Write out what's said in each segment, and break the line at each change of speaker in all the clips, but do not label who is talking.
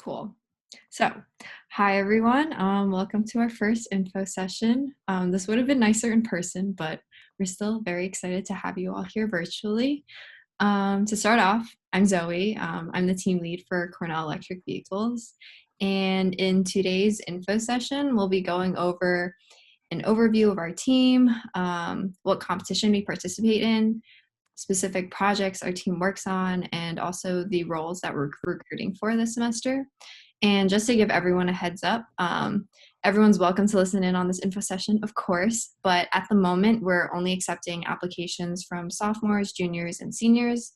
Cool. So, hi everyone. Welcome to our first info session. This would have been nicer in person, but we're still very excited to have you all here virtually. To start off, I'm Zoe. I'm the team lead for Cornell Electric Vehicles. And in today's info session, we'll be going over an overview of our team, what competition we participate in, specific projects our team works on, and also the roles that we're recruiting for this semester. And just to give everyone a heads up, everyone's welcome to listen in on this info session, of course, but at the moment, we're only accepting applications from sophomores, juniors, and seniors.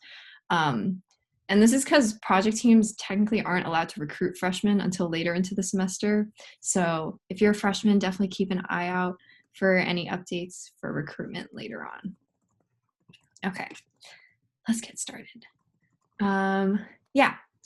And this is because project teams technically aren't allowed to recruit freshmen until later into the semester. So if you're a freshman, definitely keep an eye out for any updates for recruitment later on. Okay, let's get started.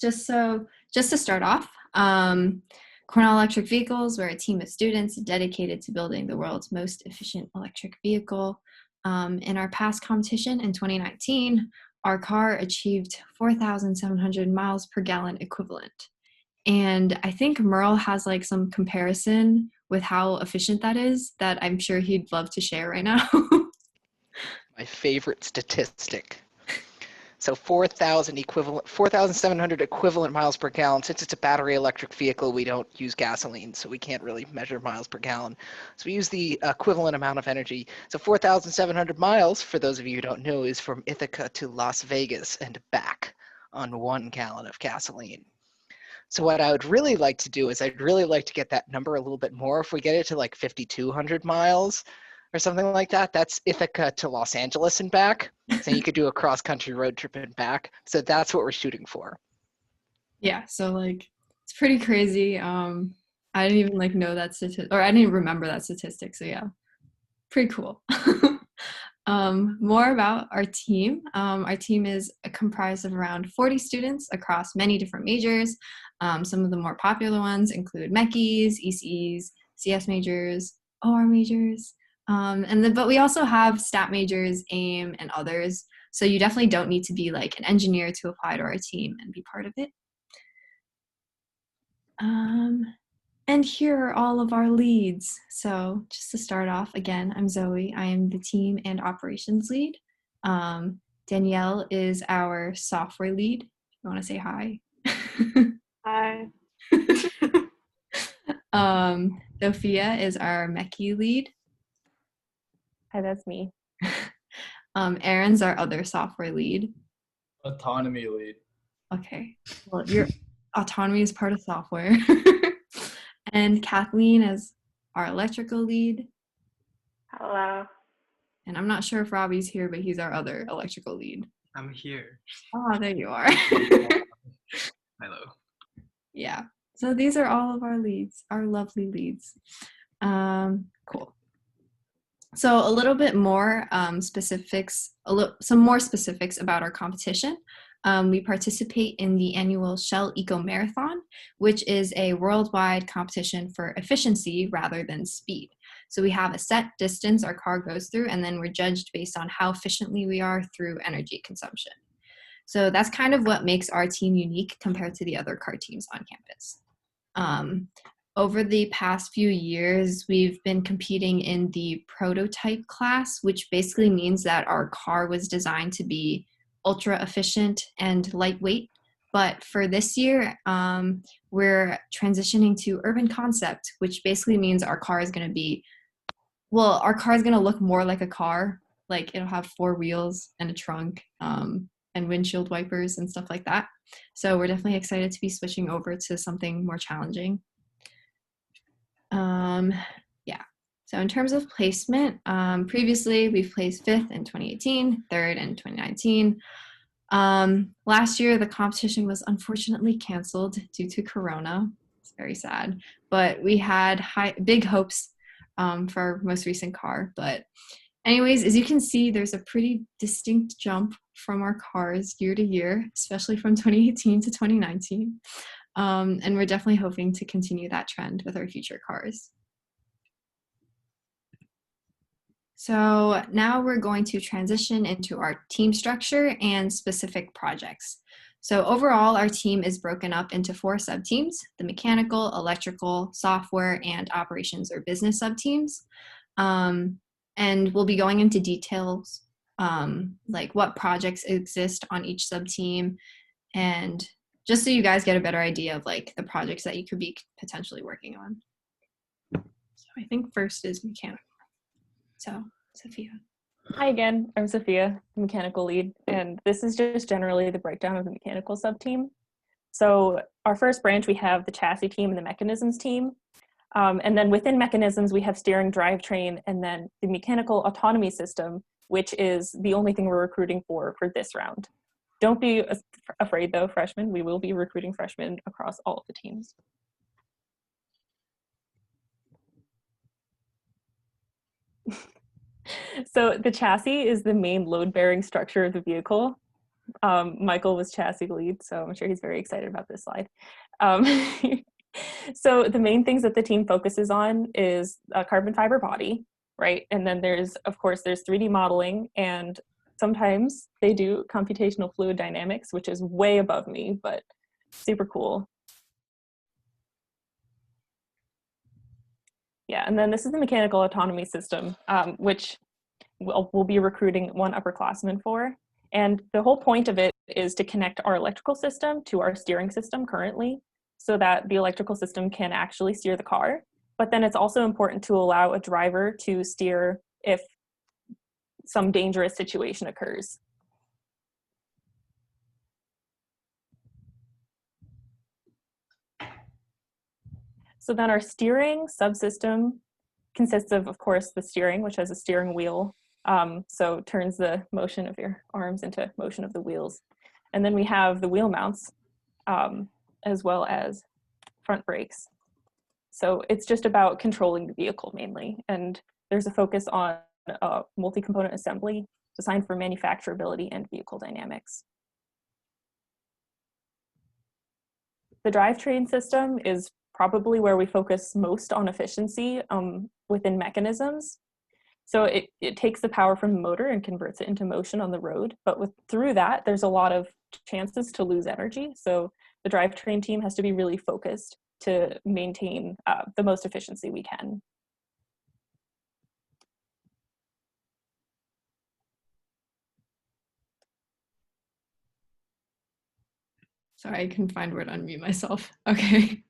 Just to start off, Cornell Electric Vehicles, we're a team of students dedicated to building the world's most efficient electric vehicle. In our past competition in 2019, our car achieved 4,700 miles per gallon equivalent. And I think Merle has like some comparison with how efficient that is that I'm sure he'd love to share right now.
My favorite statistic. So 4,700 equivalent miles per gallon. Since it's a battery electric vehicle, we don't use gasoline, so we can't really measure miles per gallon. So we use the equivalent amount of energy. So 4,700 miles, for those of you who don't know, is from Ithaca to Las Vegas and back on 1 gallon of gasoline. So what I would really like to do is I'd really like to get that number a little bit more. If we get it to like 5,200 miles, or something like that, that's Ithaca to Los Angeles and back. So you could do a cross-country road trip and back. So that's what we're shooting for.
Yeah, so like it's pretty crazy. I didn't even like know that statistic, or I didn't remember that statistic. So yeah, pretty cool. More about our team. Our team is comprised of around 40 students across many different majors. Some of the more popular ones include MECs, ECEs, CS majors, OR majors. But we also have stat majors, AIM, and others. So you definitely don't need to be like an engineer to apply to our team and be part of it. And here are all of our leads. So just to start off, again, I'm Zoe. I am the team and operations lead. Danielle is our software lead. You want to say hi?
Hi.
Sophia is our MECI lead.
Hi, that's me.
Aaron's our other software lead.
Autonomy lead.
Okay. Well, your autonomy is part of software. And Kathleen is our electrical lead.
Hello.
And I'm not sure if Robbie's here, but he's our other electrical lead.
I'm here.
Oh, there you are.
Hello.
Yeah. So these are all of our leads, our lovely leads. Cool. So a little bit more specifics, some more specifics about our competition. We participate in the annual Shell Eco Marathon, which is a worldwide competition for efficiency rather than speed. So we have a set distance our car goes through, and then we're judged based on how efficiently we are through energy consumption. So that's kind of what makes our team unique compared to the other car teams on campus. Over the past few years, we've been competing in the prototype class, which basically means that our car was designed to be ultra efficient and lightweight. But for this year, we're transitioning to urban concept, which basically means our car is going to look more like a car. Like it'll have 4 wheels and a trunk and windshield wipers and stuff like that. So we're definitely excited to be switching over to something more challenging. So in terms of placement, previously we've placed 5th in 2018, 3rd in 2019. Last year, the competition was unfortunately canceled due to Corona. It's very sad, but we had big hopes for our most recent car. But anyways, as you can see, there's a pretty distinct jump from our cars year to year, especially from 2018 to 2019. And we're definitely hoping to continue that trend with our future cars. So now we're going to transition into our team structure and specific projects. So overall, our team is broken up into 4 sub-teams: the mechanical, electrical, software, and operations or business sub-teams. And we'll be going into details like what projects exist on each sub-team, and just so you guys get a better idea of like the projects that you could be potentially working on. So I think first is mechanical. So Sophia.
Hi again, I'm Sophia, the mechanical lead, and this is just generally the breakdown of the mechanical sub-team. So our first branch, we have the chassis team and the mechanisms team. And then within mechanisms, we have steering, drivetrain, and then the mechanical autonomy system, which is the only thing we're recruiting for this round. Don't be afraid though, freshmen. We will be recruiting freshmen across all of the teams. So the chassis is the main load-bearing structure of the vehicle. Michael was chassis lead, so I'm sure he's very excited about this slide. So the main things that the team focuses on is a carbon fiber body, right? And then there's 3D modeling, and sometimes they do computational fluid dynamics, which is way above me, but super cool. Yeah, and then this is the mechanical autonomy system, which we'll be recruiting 1 upperclassman for. And the whole point of it is to connect our electrical system to our steering system currently, so that the electrical system can actually steer the car. But then it's also important to allow a driver to steer if some dangerous situation occurs. So then our steering subsystem consists of course, the steering, which has a steering wheel. So turns the motion of your arms into motion of the wheels. And then we have the wheel mounts, as well as front brakes. So it's just about controlling the vehicle mainly. And there's a focus on multi-component assembly designed for manufacturability and vehicle dynamics. The drivetrain system is probably where we focus most on efficiency within mechanisms. So it takes the power from the motor and converts it into motion on the road. But through that, there's a lot of chances to lose energy. So the drivetrain team has to be really focused to maintain the most efficiency we can.
Sorry, I couldn't find where to unmute myself. Okay.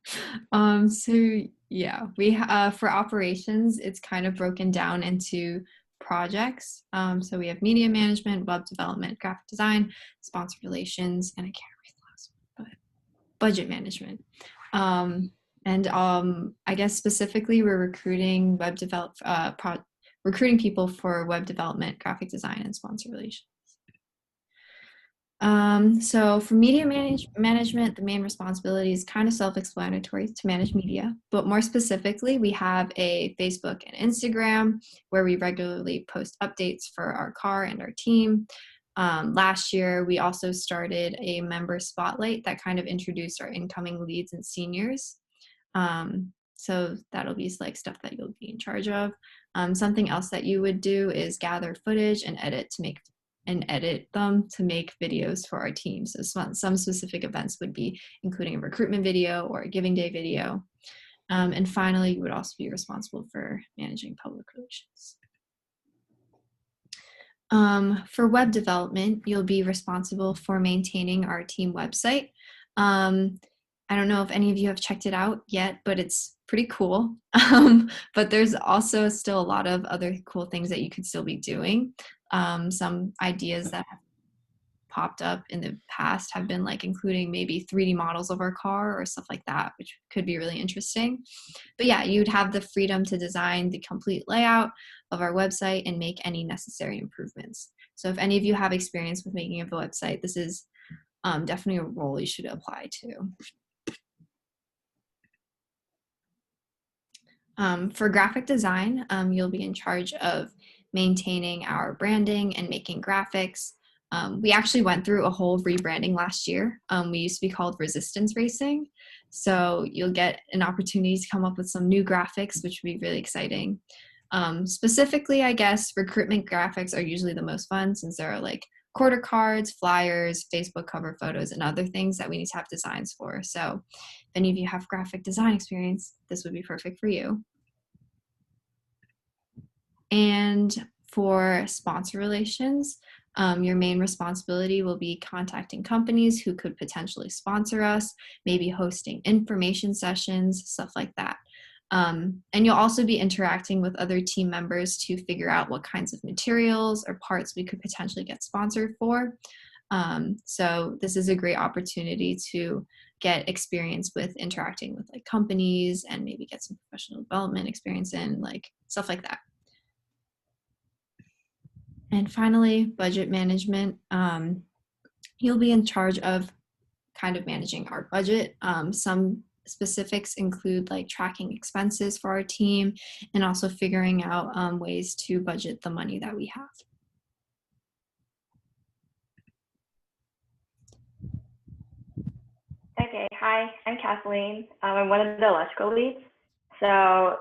So yeah, we for operations, it's kind of broken down into projects. So we have media management, web development, graphic design, sponsor relations, and I can't read the last one, but budget management. I guess specifically we're recruiting recruiting people for web development, graphic design, and sponsor relations. So for media management, the main responsibility is kind of self-explanatory, to manage media, but more specifically, we have a Facebook and Instagram where we regularly post updates for our car and our team. Last year, we also started a member spotlight that kind of introduced our incoming leads and seniors. So that'll be like stuff that you'll be in charge of. Something else that you would do is gather footage and edit them to make videos for our team. So some specific events would be including a recruitment video or a giving day video. And finally, you would also be responsible for managing public relations. For web development, you'll be responsible for maintaining our team website. I don't know if any of you have checked it out yet, but it's pretty cool. But there's also still a lot of other cool things that you could still be doing. Some ideas that have popped up in the past have been like including maybe 3D models of our car or stuff like that, which could be really interesting. But yeah, you'd have the freedom to design the complete layout of our website and make any necessary improvements. So if any of you have experience with making a website, this is definitely a role you should apply to. For graphic design, you'll be in charge of maintaining our branding and making graphics. We actually went through a whole rebranding last year. We used to be called Resistance Racing. So you'll get an opportunity to come up with some new graphics, which would be really exciting. Specifically, I guess, recruitment graphics are usually the most fun since there are like quarter cards, flyers, Facebook cover photos, and other things that we need to have designs for. So if any of you have graphic design experience, this would be perfect for you. And for sponsor relations, your main responsibility will be contacting companies who could potentially sponsor us, maybe hosting information sessions, stuff like that. And you'll also be interacting with other team members to figure out what kinds of materials or parts we could potentially get sponsored for. So this is a great opportunity to get experience with interacting with like companies and maybe get some professional development experience in like stuff like that. And finally, budget management. You'll be in charge of kind of managing our budget. Some specifics include like tracking expenses for our team and also figuring out ways to budget the money that we have.
Okay, hi, I'm Kathleen. I'm one of the electrical leads. So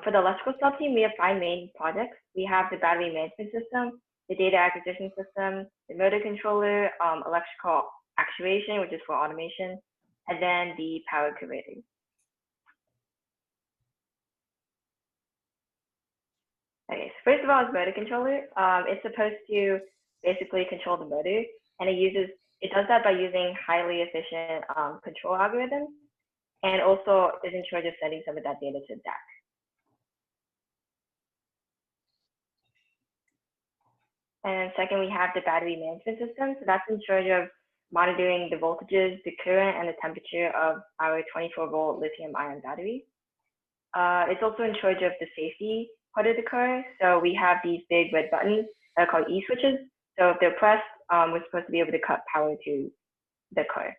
for the electrical sub team, we have 5 main projects. We have the battery management system, the data acquisition system, the motor controller, electrical actuation, which is for automation, and then the power converter. Okay, so first of all, it's motor controller. It's supposed to basically control the motor, and it does that by using highly efficient control algorithms, and also is in charge of sending some of that data to DAC. And second, we have the battery management system. So that's in charge of monitoring the voltages, the current, and the temperature of our 24-volt lithium-ion battery. It's also in charge of the safety part of the car. So we have these big red buttons that are called E-switches. So if they're pressed, we're supposed to be able to cut power to the car.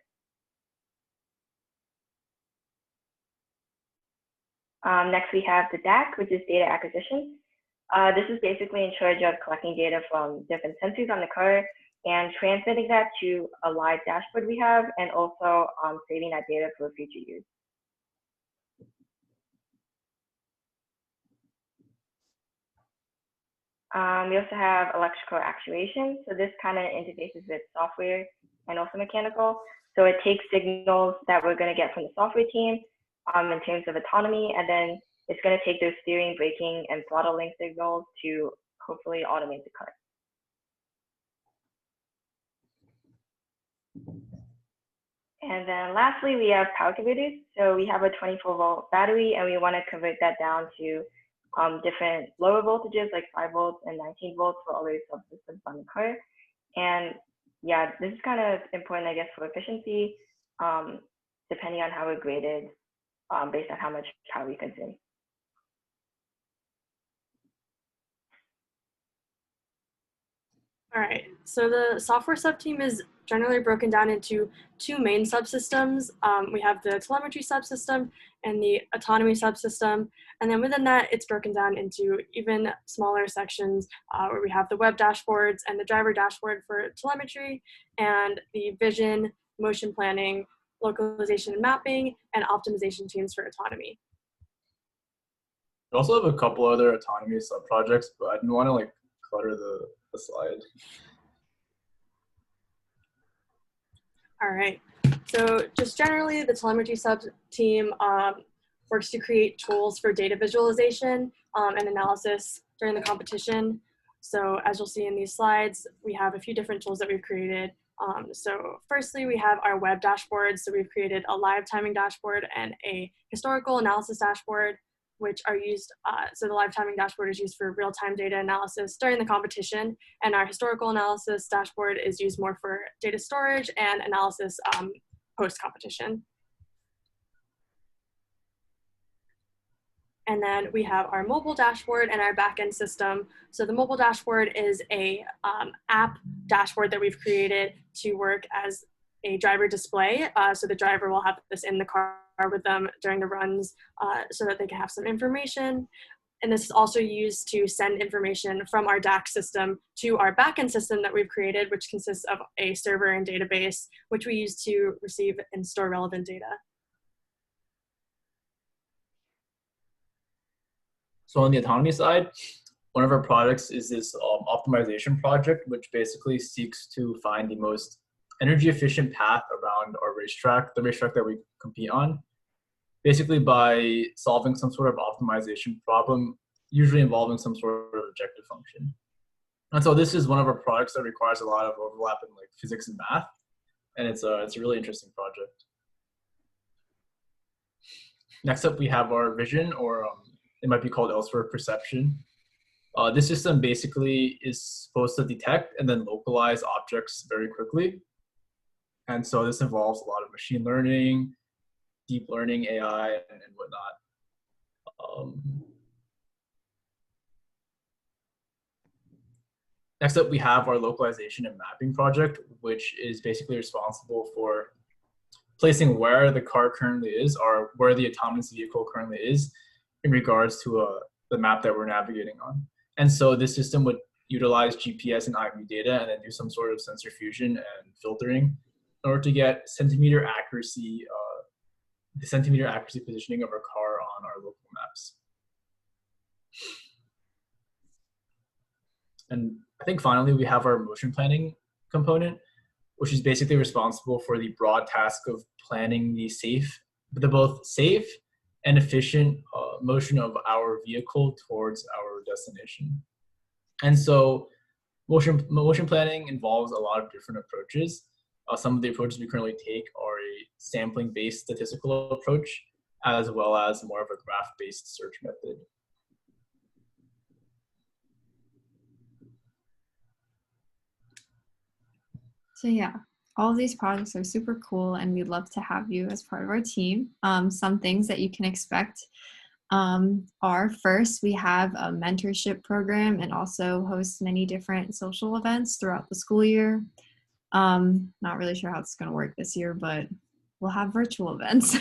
Next, we have the DAC, which is data acquisition. This is basically in charge of collecting data from different sensors on the car and transmitting that to a live dashboard we have, and also saving that data for future use. We also have electrical actuation. So this kind of interfaces with software and also mechanical. So it takes signals that we're going to get from the software team in terms of autonomy, and then it's going to take those steering, braking, and throttling signals to hopefully automate the car. And then lastly, we have power converters. So we have a 24-volt battery, and we want to convert that down to different lower voltages like 5 volts and 19 volts for other subsystems on the car. And yeah, this is kind of important, I guess, for efficiency, depending on how we're graded based on how much power we consume.
All right, so the software subteam is generally broken down into 2 main subsystems. We have the telemetry subsystem and the autonomy subsystem. And then within that, it's broken down into even smaller sections where we have the web dashboards and the driver dashboard for telemetry, and the vision, motion planning, localization and mapping, and optimization teams for autonomy.
We also have a couple other autonomy sub-projects, but I didn't want to like clutter the slide.
All right, so just generally the telemetry sub team works to create tools for data visualization and analysis during the competition. So as you'll see in these slides, we have a few different tools that we've created. So firstly, we have our web dashboards. So we've created a live timing dashboard and a historical analysis dashboard, which are used, so the live timing dashboard is used for real-time data analysis during the competition, and our historical analysis dashboard is used more for data storage and analysis post-competition. And then we have our mobile dashboard and our backend system. So the mobile dashboard is a app dashboard that we've created to work as a driver display. So the driver will have this in the car with them during the runs so that they can have some information. And this is also used to send information from our DAC system to our backend system that we've created, which consists of a server and database, which we use to receive and store relevant data.
So on the autonomy side, one of our projects is this optimization project, which basically seeks to find the most energy efficient path around our racetrack, the racetrack that we compete on, basically by solving some sort of optimization problem, usually involving some sort of objective function. And so this is one of our products that requires a lot of overlap in like physics and math, and it's a really interesting project. Next up, we have our vision, or it might be called elsewhere perception. This system basically is supposed to detect and then localize objects very quickly. And so this involves a lot of machine learning, deep learning, AI, and whatnot. Next up, we have our localization and mapping project, which is basically responsible for placing where the car currently is, or where the autonomous vehicle currently is in regards to the map that we're navigating on. And so this system would utilize GPS and IMU data and then do some sort of sensor fusion and filtering in order to get centimeter accuracy, the centimeter accuracy positioning of our car on our local maps. And I think finally we have our motion planning component, which is basically responsible for the broad task of planning the both safe and efficient motion of our vehicle towards our destination. And so motion planning involves a lot of different approaches. Some of the approaches we currently take are a sampling-based statistical approach, as well as more of a graph-based search method.
So yeah, all of these projects are super cool, and we'd love to have you as part of our team. Some things that you can expect are, first, we have a mentorship program and also host many different social events throughout the school year. Not really sure how it's going to work this year, but we'll have virtual events.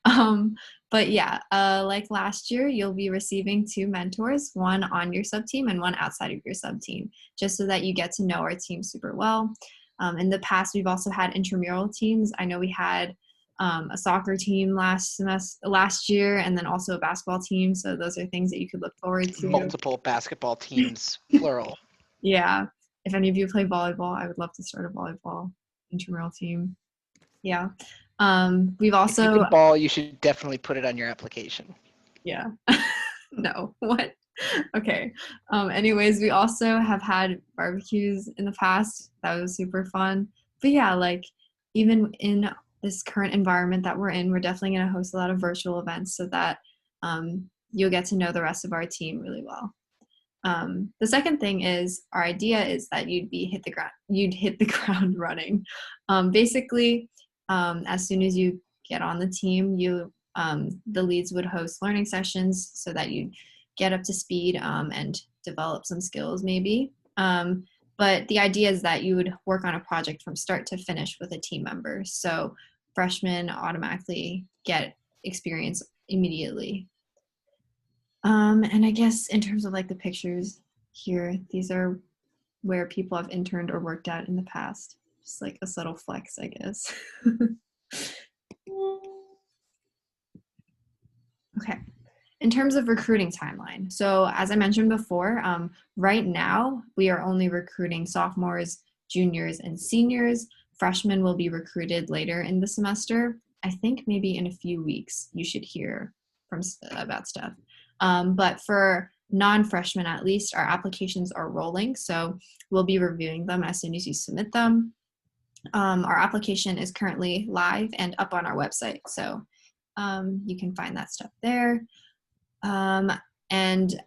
But yeah, like last year, you'll be receiving 2 mentors, one on your sub-team and one outside of your sub-team, just so that you get to know our team super well. In the past, we've also had intramural teams. I know we had a soccer team last year, and then also a basketball team. So those are things that you could look forward to.
Multiple basketball teams, plural.
Yeah. If any of you play volleyball, I would love to start a volleyball intramural team. Yeah. We've also.
If you can ball, you should definitely put it on your application.
Yeah. No. What? Okay. Anyways, we also have had barbecues in the past. That was super fun. But yeah, like even in this current environment that we're in, we're definitely going to host a lot of virtual events so that you'll get to know the rest of our team really well. The second thing is, our idea is that you'd hit the ground running. Basically, as soon as you get on the team, the leads would host learning sessions so that you'd get up to speed and develop some skills maybe. But the idea is that you would work on a project from start to finish with a team member. So freshmen automatically get experience immediately. And I guess in terms of like the pictures here, these are where people have interned or worked at in the past. Just like a subtle flex, I guess. Okay. In terms of recruiting timeline, so as I mentioned before, right now we are only recruiting sophomores, juniors, and seniors. Freshmen will be recruited later in the semester. I think maybe in a few weeks you should hear about stuff. But for non-freshmen, at least, our applications are rolling, so we'll be reviewing them as soon as you submit them. Our application is currently live and up on our website, so you can find that stuff there. And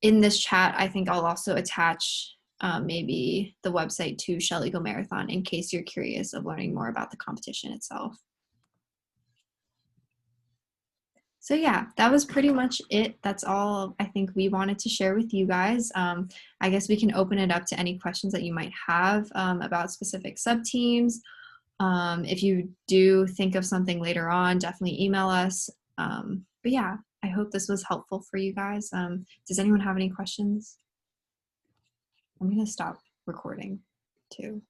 in this chat, I think I'll also attach maybe the website to Shell Eagle Marathon in case you're curious of learning more about the competition itself. So yeah, that was pretty much it. That's all I think we wanted to share with you guys. I guess we can open it up to any questions that you might have about specific sub-teams. If you do think of something later on, definitely email us. But yeah, I hope this was helpful for you guys. Does anyone have any questions? I'm gonna stop recording too.